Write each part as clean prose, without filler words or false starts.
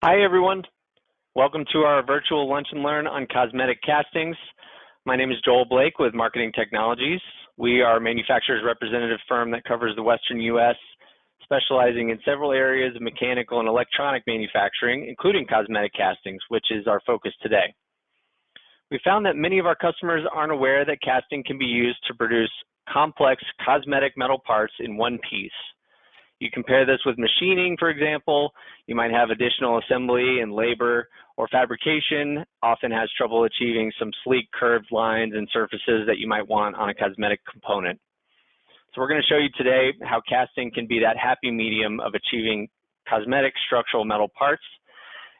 Hi, everyone. Welcome to our virtual lunch and learn on cosmetic castings. My name is Joel Blake with Marketing Technologies. We are a manufacturer's representative firm that covers the Western U.S., specializing in several areas of mechanical and electronic manufacturing, including cosmetic castings, which is our focus today. We found that many of our customers aren't aware that casting can be used to produce complex cosmetic metal parts in one piece. You compare this with machining, for example. You might have additional assembly and labor, or fabrication often has trouble achieving some sleek curved lines and surfaces that you might want on a cosmetic component. So we're going to show you today how casting can be that happy medium of achieving cosmetic structural metal parts.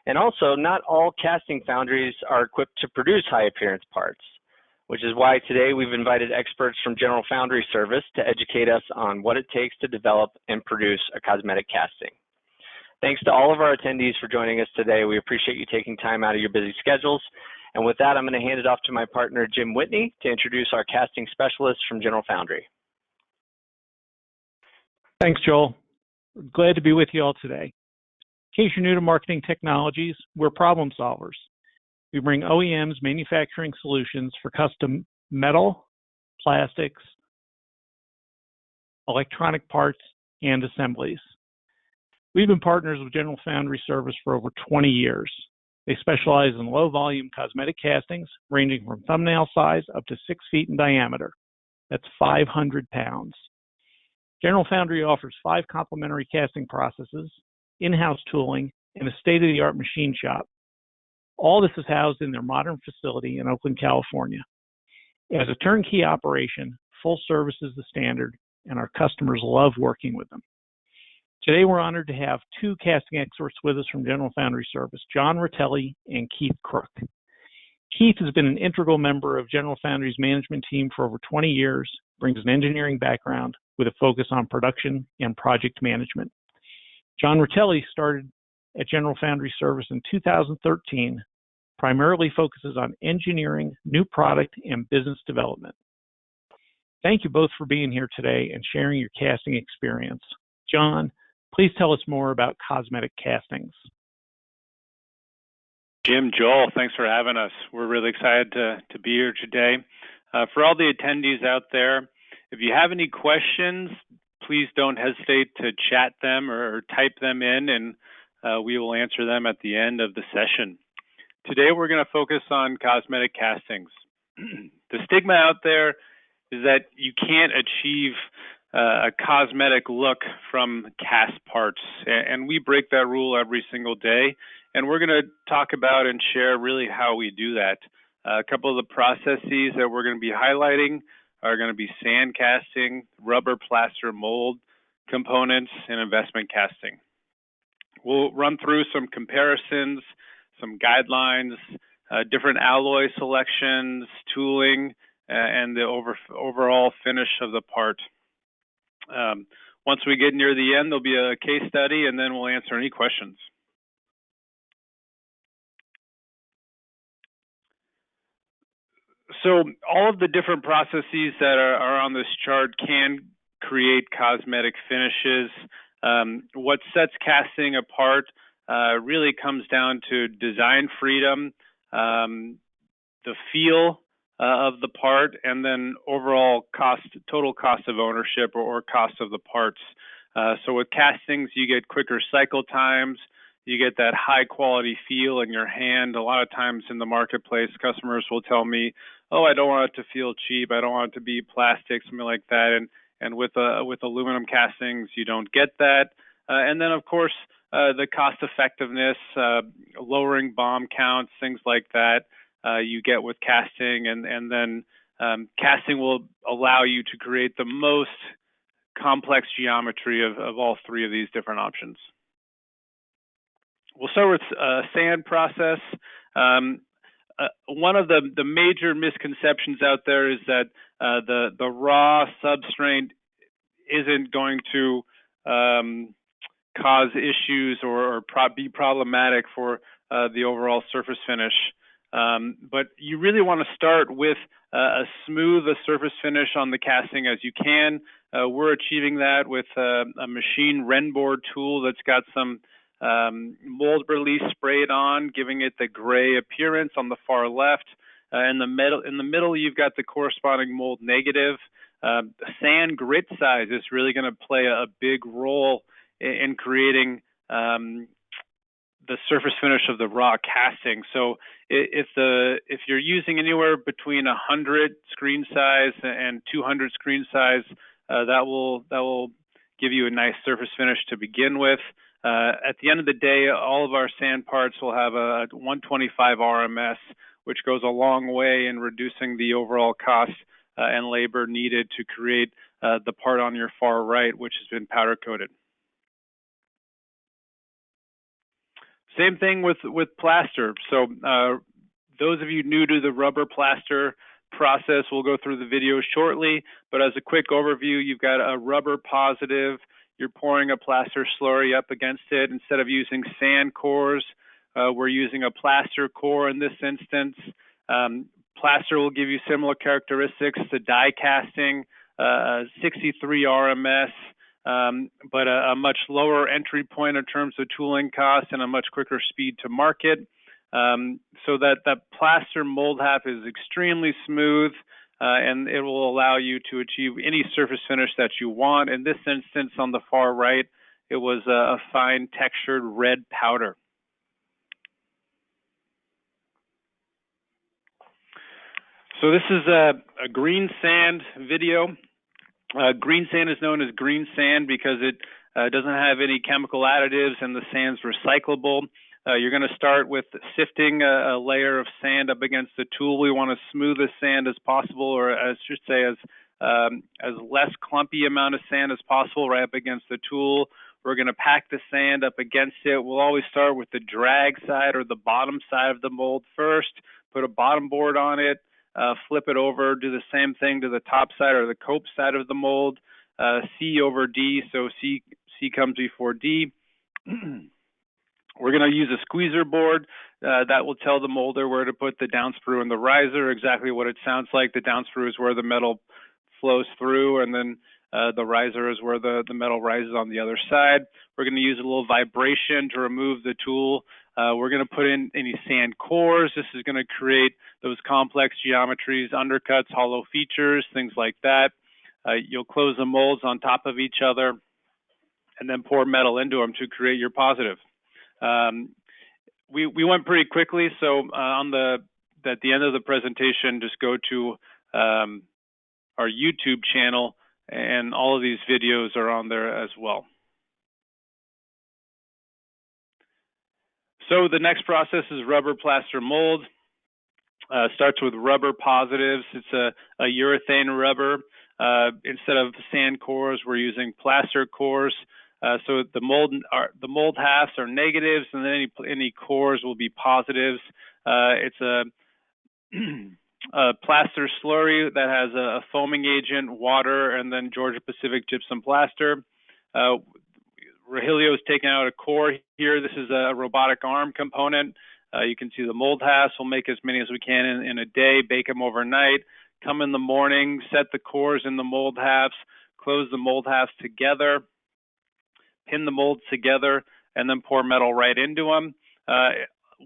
And also, not all casting foundries are equipped to produce high appearance parts, which is why today we've invited experts from General Foundry Service to educate us on what it takes to develop and produce a cosmetic casting. Thanks to all of our attendees for joining us today. We appreciate you taking time out of your busy schedules. And with that, I'm going to hand it off to my partner, Jim Whitney, to introduce our casting specialist from General Foundry. Thanks, Joel. Glad to be with you all today. In case you're new to Marketing Technologies, we're problem solvers. We bring OEMs manufacturing solutions for custom metal, plastics, electronic parts, and assemblies. We've been partners with General Foundry Service for over 20 years. They specialize in low-volume cosmetic castings ranging from thumbnail size up to 6 feet in diameter. That's 500 pounds. General Foundry offers 5 complementary casting processes, in-house tooling, and a state-of-the-art machine shop. All this is housed in their modern facility in Oakland, California. As a turnkey operation, full service is the standard, and our customers love working with them. Today, we're honored to have 2 casting experts with us from General Foundry Service, John Ratelli and Keith Crook. Keith has been an integral member of General Foundry's management team for over 20 years, brings an engineering background with a focus on production and project management. John Ratelli started at General Foundry Service in 2013, primarily focuses on engineering, new product, and business development. Thank you both for being here today and sharing your casting experience. John, please tell us more about cosmetic castings. Jim, Joel, thanks for having us. We're really excited to be here today. For all the attendees out there, if you have any questions, please don't hesitate to chat them or type them in, and we will answer them at the end of the session. Today, we're going to focus on cosmetic castings. The stigma out there is that you can't achieve a cosmetic look from cast parts, and we break that rule every single day. And we're going to talk about and share really how we do that. A couple of the processes that we're going to be highlighting are going to be sand casting, rubber plaster mold components, and investment casting. We'll run through some comparisons, some guidelines, different alloy selections, tooling, and the overall finish of the part. Once we get near the end, there'll be a case study, and then we'll answer any questions. So all of the different processes that are on this chart can create cosmetic finishes. What sets casting apart really comes down to design freedom, the feel of the part, and then overall cost, total cost of ownership or cost of the parts. So with castings, you get quicker cycle times, you get that high quality feel in your hand. A lot of times in the marketplace, customers will tell me, oh, I don't want it to feel cheap, I don't want it to be plastic, something like that. And with aluminum castings, you don't get that. And then, of course, the cost effectiveness, lowering BOM counts, things like that, you get with casting. And then casting will allow you to create the most complex geometry of all 3 of these different options. We'll start with sand process. One of the major misconceptions out there is that the raw substrate isn't going to cause issues or be problematic for the overall surface finish. But you really want to start with as smooth a surface finish on the casting as you can. We're achieving that with a machine Renboard tool that's got some mold release sprayed on, giving it the gray appearance on the far left. In the middle, you've got the corresponding mold negative. Sand grit size is really going to play a big role in creating the surface finish of the raw casting. So if you're using anywhere between 100 screen size and 200 screen size, that will give you a nice surface finish to begin with. At the end of the day, all of our sand parts will have a 125 RMS, which goes a long way in reducing the overall cost and labor needed to create the part on your far right, which has been powder coated. Same thing with plaster. So those of you new to the rubber plaster process, we'll go through the video shortly, but as a quick overview, you've got a rubber positive. You're pouring a plaster slurry up against it. Instead of using sand cores, we're using a plaster core in this instance. Plaster will give you similar characteristics to die casting, 63 RMS, but a much lower entry point in terms of tooling cost and a much quicker speed to market. So that plaster mold half is extremely smooth, and it will allow you to achieve any surface finish that you want. In this instance, on the far right, it was a fine textured red powder. So this is a green sand video. Green sand is known as green sand because it doesn't have any chemical additives and the sand's recyclable. You're going to start with sifting a layer of sand up against the tool. We want as smooth as sand as possible, or I should say as less clumpy amount of sand as possible right up against the tool. We're going to pack the sand up against it. We'll always start with the drag side or the bottom side of the mold first, put a bottom board on it, flip it over, do the same thing to the top side or the cope side of the mold, C over D, so C comes before D. We're going to use a squeezer board that will tell the molder where to put the downsprue and the riser, exactly what it sounds like. The downsprue is where the metal flows through, and then the riser is where the metal rises on the other side. We're going to use a little vibration to remove the tool. We're going to put in any sand cores. This is going to create those complex geometries, undercuts, hollow features, things like that. You'll close the molds on top of each other and then pour metal into them to create your positive. We went pretty quickly, so at the end of the presentation, just go to our YouTube channel, and all of these videos are on there as well. So the next process is rubber plaster mold. Starts with rubber positives. It's a urethane rubber. Instead of sand cores, we're using plaster cores. So the mold halves are negatives, and then any cores will be positives. It's a plaster slurry that has a foaming agent, water, and then Georgia Pacific gypsum plaster. Rogelio is taking out a core here. This is a robotic arm component. You can see the mold halves. We'll make as many as we can in a day, bake them overnight, come in the morning, set the cores in the mold halves, close the mold halves together, pin the molds together, and then pour metal right into them.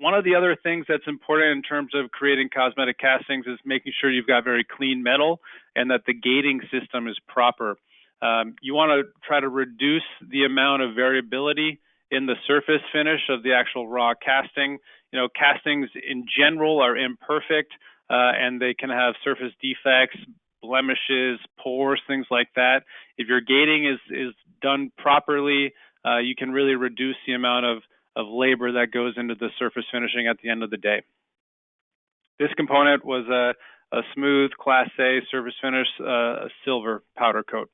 One of the other things that's important in terms of creating cosmetic castings is making sure you've got very clean metal and that the gating system is proper. You want to try to reduce the amount of variability in the surface finish of the actual raw casting. You know, castings in general are imperfect, and they can have surface defects, blemishes, pores, things like that. If your gating is done properly, you can really reduce the amount of labor that goes into the surface finishing at the end of the day. This component was a smooth Class A surface finish, silver powder coat.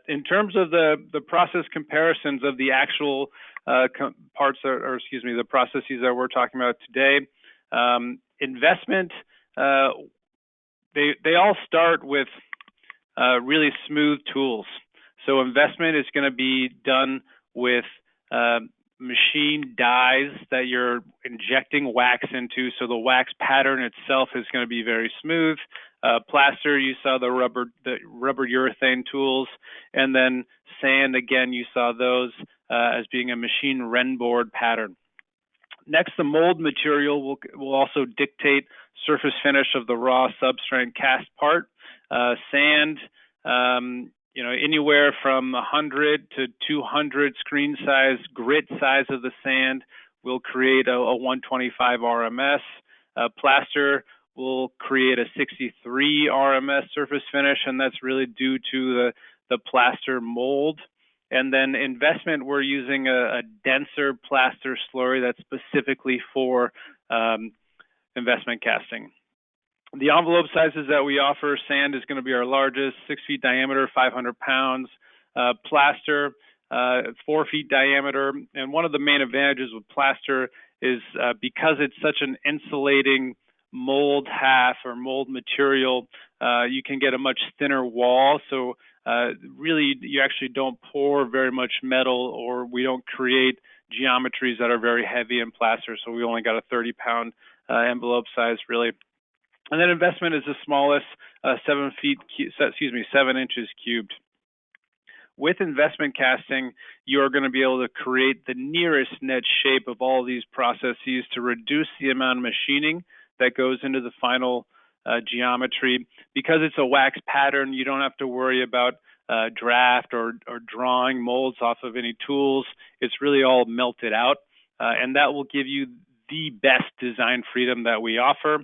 In terms of the process comparisons of the actual parts, or excuse me, the processes that we're talking about today, investment, they all start with really smooth tools. So investment is going to be done with machine dies that you're injecting wax into, so the wax pattern itself is going to be very smooth. Plaster, you saw the rubber urethane tools, and then sand, again, you saw those as being a machine renboard pattern. Next, the mold material will also dictate surface finish of the raw substrate cast part. Sand, anywhere from 100 to 200 screen size, grit size of the sand will create a 125 RMS. Plaster will create a 63 RMS surface finish, and that's really due to the plaster mold. And then investment, we're using a denser plaster slurry that's specifically for investment casting. The envelope sizes that we offer, sand is going to be our largest, 6 feet diameter, 500 pounds. Plaster, 4 feet diameter. And one of the main advantages with plaster is because it's such an insulating mold half or mold material, you can get a much thinner wall. So really, you actually don't pour very much metal, or we don't create geometries that are very heavy in plaster. So we only got a 30-pound envelope size, really. And then investment is the smallest, 7 inches cubed. With investment casting, you're going to be able to create the nearest net shape of all of these processes to reduce the amount of machining that goes into the final geometry. Because it's a wax pattern, you don't have to worry about draft or drawing molds off of any tools. It's really all melted out, and that will give you the best design freedom that we offer.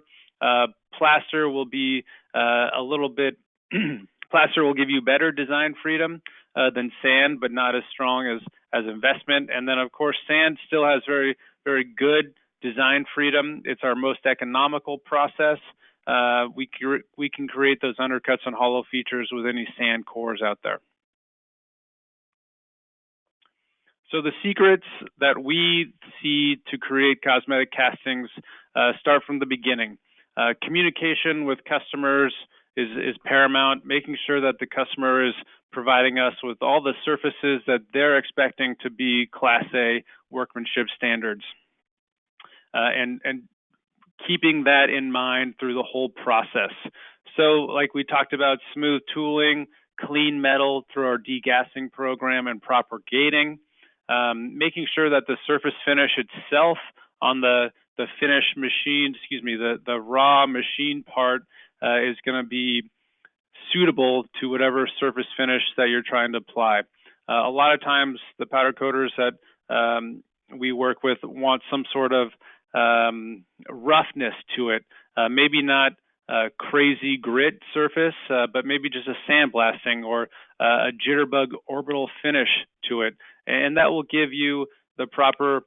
Plaster will be plaster will give you better design freedom than sand, but not as strong as investment. And then, of course, sand still has very, very good design freedom. It's our most economical process. We can create those undercuts and hollow features with any sand cores out there. So the secrets that we see to create cosmetic castings start from the beginning. Communication with customers is paramount, making sure that the customer is providing us with all the surfaces that they're expecting to be Class A workmanship standards. And keeping that in mind through the whole process. So like we talked about, smooth tooling, clean metal through our degassing program, and proper gating. Making sure that the surface finish itself on the finished machine, the raw machine part is going to be suitable to whatever surface finish that you're trying to apply. A lot of times the powder coaters that we work with want some sort of roughness to it, maybe not a crazy grit surface, but maybe just a sandblasting or a jitterbug orbital finish to it, and that will give you the proper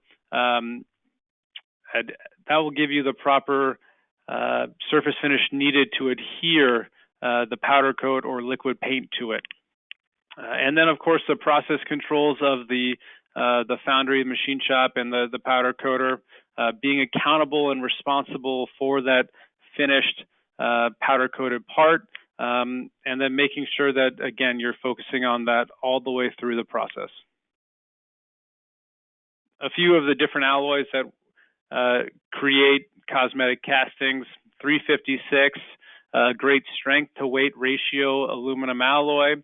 surface finish needed to adhere the powder coat or liquid paint to it. And then, of course, the process controls of the foundry machine shop and the powder coater, being accountable and responsible for that finished powder coated part, and then making sure that, again, you're focusing on that all the way through the process. A few of the different alloys that create cosmetic castings: 356, great strength to weight ratio aluminum alloy.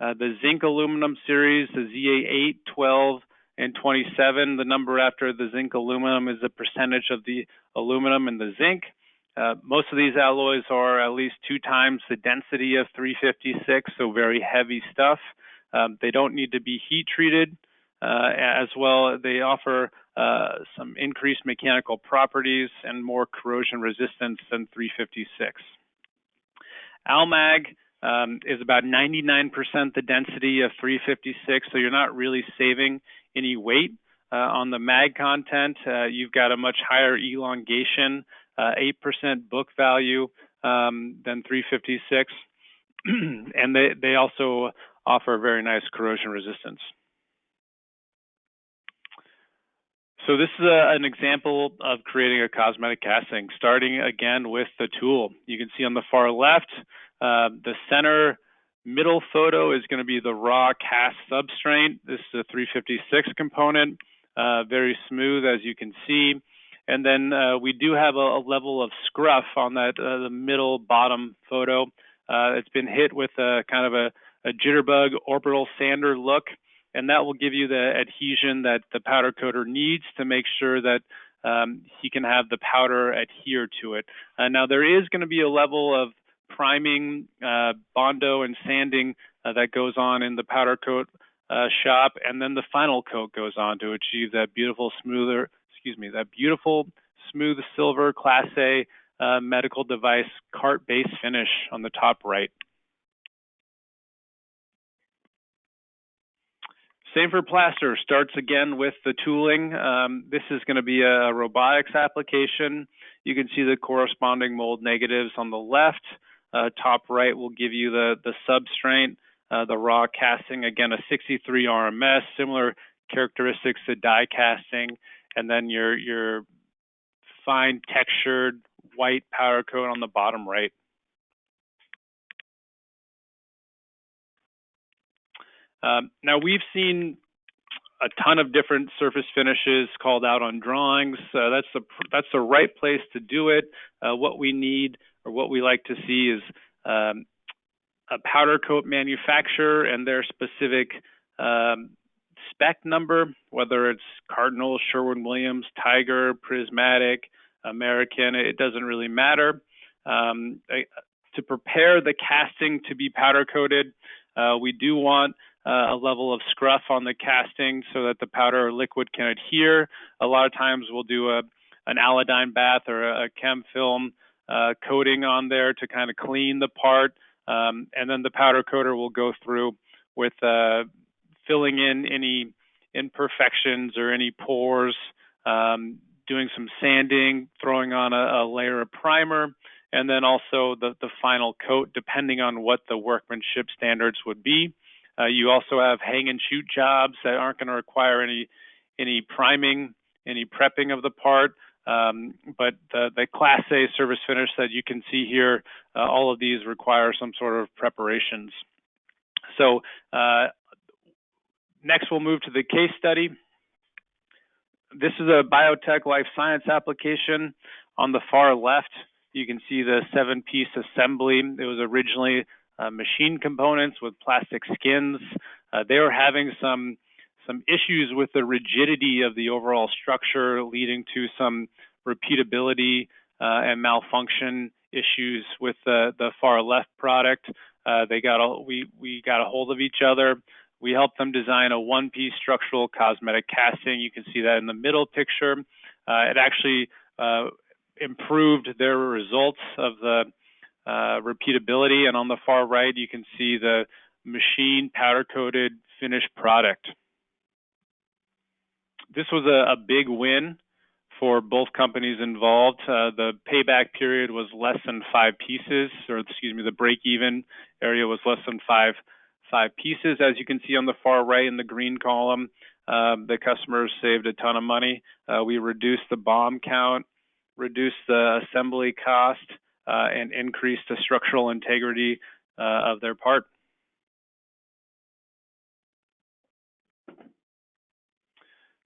The zinc aluminum series, the ZA8, 12, and 27. The number after the zinc aluminum is the percentage of the aluminum in the zinc. Most of these alloys are at least 2 times the density of 356, so very heavy stuff. They don't need to be heat treated as well. They offer some increased mechanical properties and more corrosion resistance than 356. Almag is about 99% the density of 356, so you're not really saving any weight on the mag content. You've got a much higher elongation, 8% book value than 356, and they also offer very nice corrosion resistance. So this is an example of creating a cosmetic casting, starting again with the tool. You can see on the far left, the center middle photo is going to be the raw cast substrate. This is a 356 component, very smooth, as you can see. And then we do have a level of scruff on that the middle bottom photo. It's been hit with a kind of a jitterbug orbital sander look, and that will give you the adhesion that the powder coater needs to make sure that he can have the powder adhere to it. Now there is going to be a level of priming, bondo, and sanding that goes on in the powder coat shop, and then the final coat goes on to achieve that beautiful smooth silver Class A medical device cart base finish on the top right. Same for plaster. Starts again with the tooling. This is going to be a robotics application. You can see the corresponding mold negatives on the left. Top right will give you the substrate, the raw casting, again a 63 RMS, similar characteristics to die casting, and then your fine textured white powder coat on the bottom right. Now we've seen a ton of different surface finishes called out on drawings. That's the right place to do it. What we need, or what we like to see, is a powder coat manufacturer and their specific spec number, whether it's Cardinal, Sherwin-Williams, Tiger, Prismatic, American. It doesn't really matter. To prepare the casting to be powder coated, we do want a level of scruff on the casting so that the powder or liquid can adhere. A lot of times we'll do an iodine bath or a chem film coating on there to kind of clean the part, and then the powder coater will go through with filling in any imperfections or any pores, doing some sanding, throwing on a layer of primer, and then also the final coat, depending on what the workmanship standards would be. You also have hang and shoot jobs that aren't going to require any priming, any prepping of the part, but the Class A surface finish that you can see here, all of these require some sort of preparations. So next we'll move to the case study. This is a biotech life science application. On the far left, you can see the 7-piece assembly. It was originally machine components with plastic skins. They were having some issues with the rigidity of the overall structure, leading to some repeatability and malfunction issues with the far left product. We got a hold of each other. We helped them design a 1-piece structural cosmetic casting. You can see that in the middle picture. It actually improved their results of the repeatability, and on the far right you can see the machine powder coated finished product. This was a big win for both companies involved. The payback period was less than 5 pieces, or excuse me, the break-even area was less than five pieces. As you can see on the far right in the green column, the customers saved a ton of money. We reduced the BOM count, reduced the assembly cost, and increased the structural integrity of their part.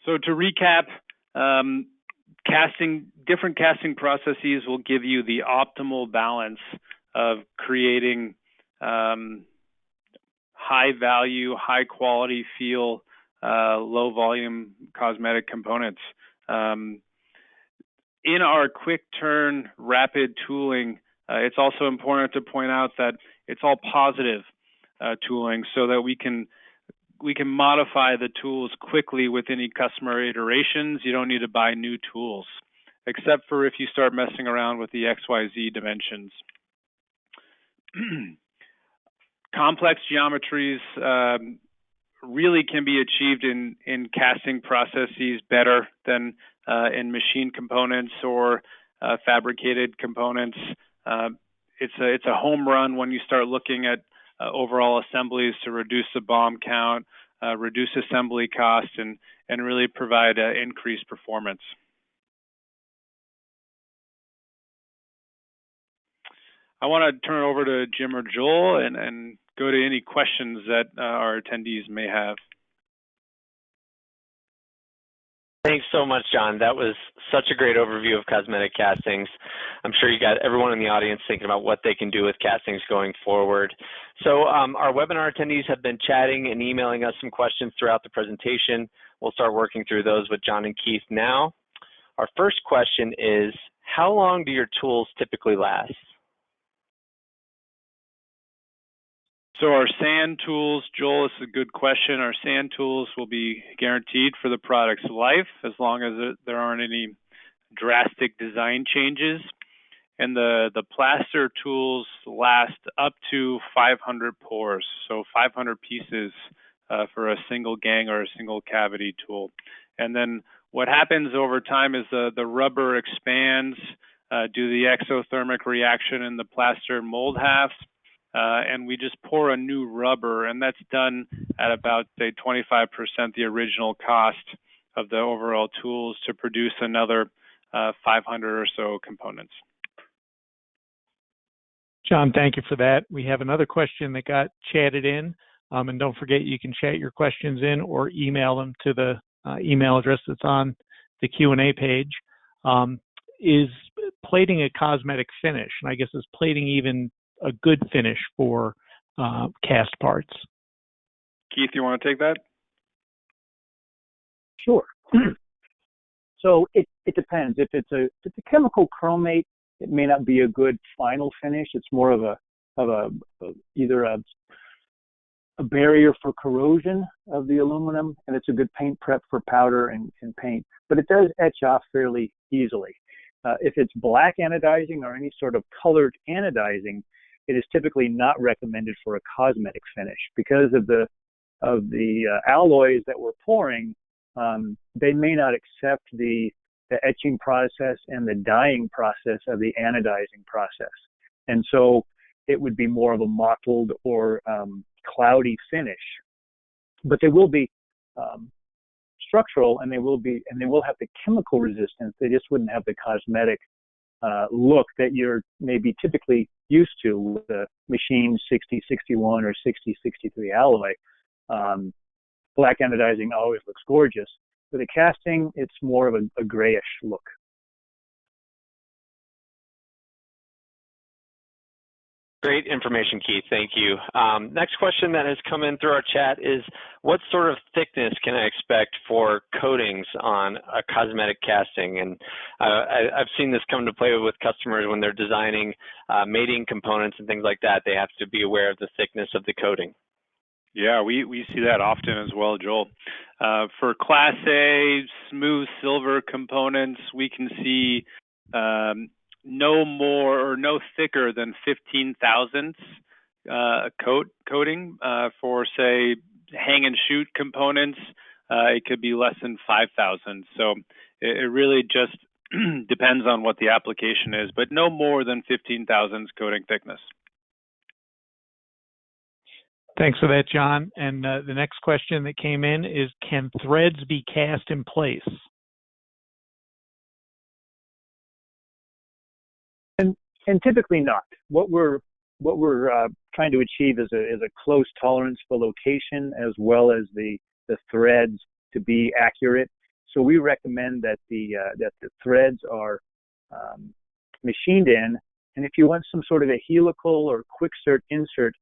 So to recap, different casting processes will give you the optimal balance of creating high value, high quality feel, low volume cosmetic components. In our quick turn rapid tooling, it's also important to point out that it's all positive tooling, so that we can modify the tools quickly with any customer iterations. You don't need to buy new tools, except for if you start messing around with the XYZ dimensions. Complex geometries really can be achieved in casting processes better than in machine components or fabricated components. It's a home run when you start looking at overall assemblies to reduce the BOM count, reduce assembly cost, and really provide increased performance. I want to turn it over to Jim or Joel and go to any questions that our attendees may have. Thanks so much, John. That was such a great overview of cosmetic castings. I'm sure you got everyone in the audience thinking about what they can do with castings going forward. So our webinar attendees have been chatting and emailing us some questions throughout the presentation. We'll start working through those with John and Keith now. Our first question is, how long do your tools typically last? So our sand tools, Joel, is a good question. Our sand tools will be guaranteed for the product's life as long as there aren't any drastic design changes. And the plaster tools last up to 500 pours, so 500 pieces for a single gang or a single cavity tool. And then what happens over time is the rubber expands due to the exothermic reaction in the plaster mold halves. And we just pour a new rubber, and that's done at about, say, 25% the original cost of the overall tools to produce another 500 or so components. John, thank you for that. We have another question that got chatted in, and don't forget you can chat your questions in or email them to the email address that's on the Q&A page. Is plating a cosmetic finish? And I guess is plating even a good finish for cast parts? Keith, you want to take that? Sure. So it depends. If it's a chemical chromate, it may not be a good final finish. It's more of either a barrier for corrosion of the aluminum, and it's a good paint prep for powder and paint. But it does etch off fairly easily. If it's black anodizing or any sort of colored anodizing, it is typically not recommended for a cosmetic finish because of the alloys that we're pouring. They may not accept the etching process and the dyeing process of the anodizing process, and so it would be more of a mottled or cloudy finish. But they will be structural, and they will have the chemical resistance. They just wouldn't have the cosmetic look that you're maybe typically used to with a machine 6061 or 6063 alloy. Black anodizing always looks gorgeous. With a casting, it's more of a grayish look. Great information, Keith. Thank you. Next question that has come in through our chat is, what sort of thickness can I expect for coatings on a cosmetic casting? And I've seen this come to play with customers when they're designing mating components and things like that. They have to be aware of the thickness of the coating. Yeah, we see that often as well, Joel. For Class A smooth silver components, we can see no more or no thicker than 15 thousandths coating. For, say, hang and shoot components, it could be less than 5,000. So it really just depends on what the application is, but no more than 15 thousandths coating thickness. Thanks for that, John. And the next question that came in is, can threads be cast in place? And typically not. What we're trying to achieve is a close tolerance for location as well as the threads to be accurate. So we recommend that the threads are machined in, and if you want some sort of a helical or quick insert,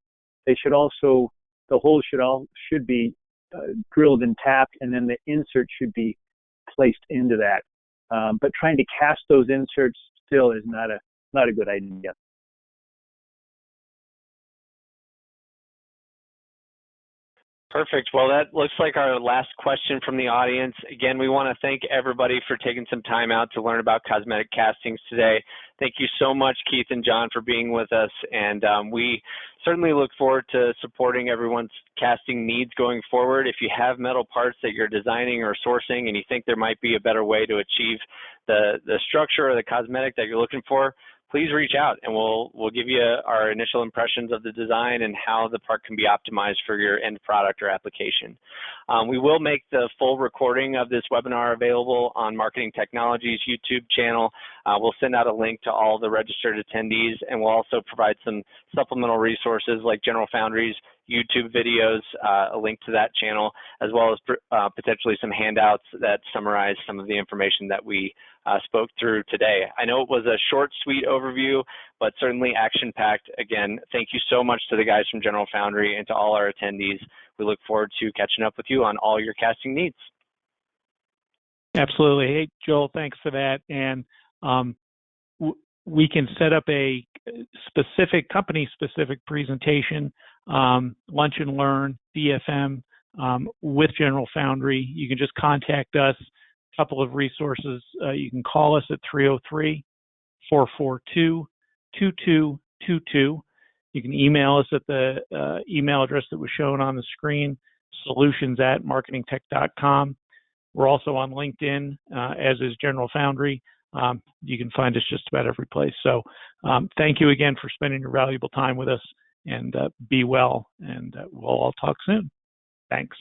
they should also, the holes should be drilled and tapped, and then the insert should be placed into that. But trying to cast those inserts still is not a good idea. Perfect. Well, that looks like our last question from the audience. Again, we want to thank everybody for taking some time out to learn about cosmetic castings today. Thank you so much, Keith and John, for being with us. And we certainly look forward to supporting everyone's casting needs going forward. If you have metal parts that you're designing or sourcing and you think there might be a better way to achieve the structure or the cosmetic that you're looking for, please reach out and we'll give you our initial impressions of the design and how the part can be optimized for your end product or application. We will make the full recording of this webinar available on Marketing Technologies YouTube channel. We'll send out a link to all the registered attendees, and we'll also provide some supplemental resources like General Foundry's YouTube videos, a link to that channel, as well as potentially some handouts that summarize some of the information that we spoke through today. I know it was a short, sweet overview, but certainly action-packed. Again, thank you so much to the guys from General Foundry and to all our attendees. We look forward to catching up with you on all your casting needs. Absolutely. Hey, Joel, thanks for that. And we can set up a specific company-specific presentation, lunch and learn, DFM, with General Foundry. You can just contact us. A couple of resources. You can call us at 303-442-2222. You can email us at the email address that was shown on the screen, solutions@marketingtech.com. We're also on LinkedIn, as is General Foundry. You can find us just about every place. So thank you again for spending your valuable time with us, and be well, and we'll all talk soon. Thanks.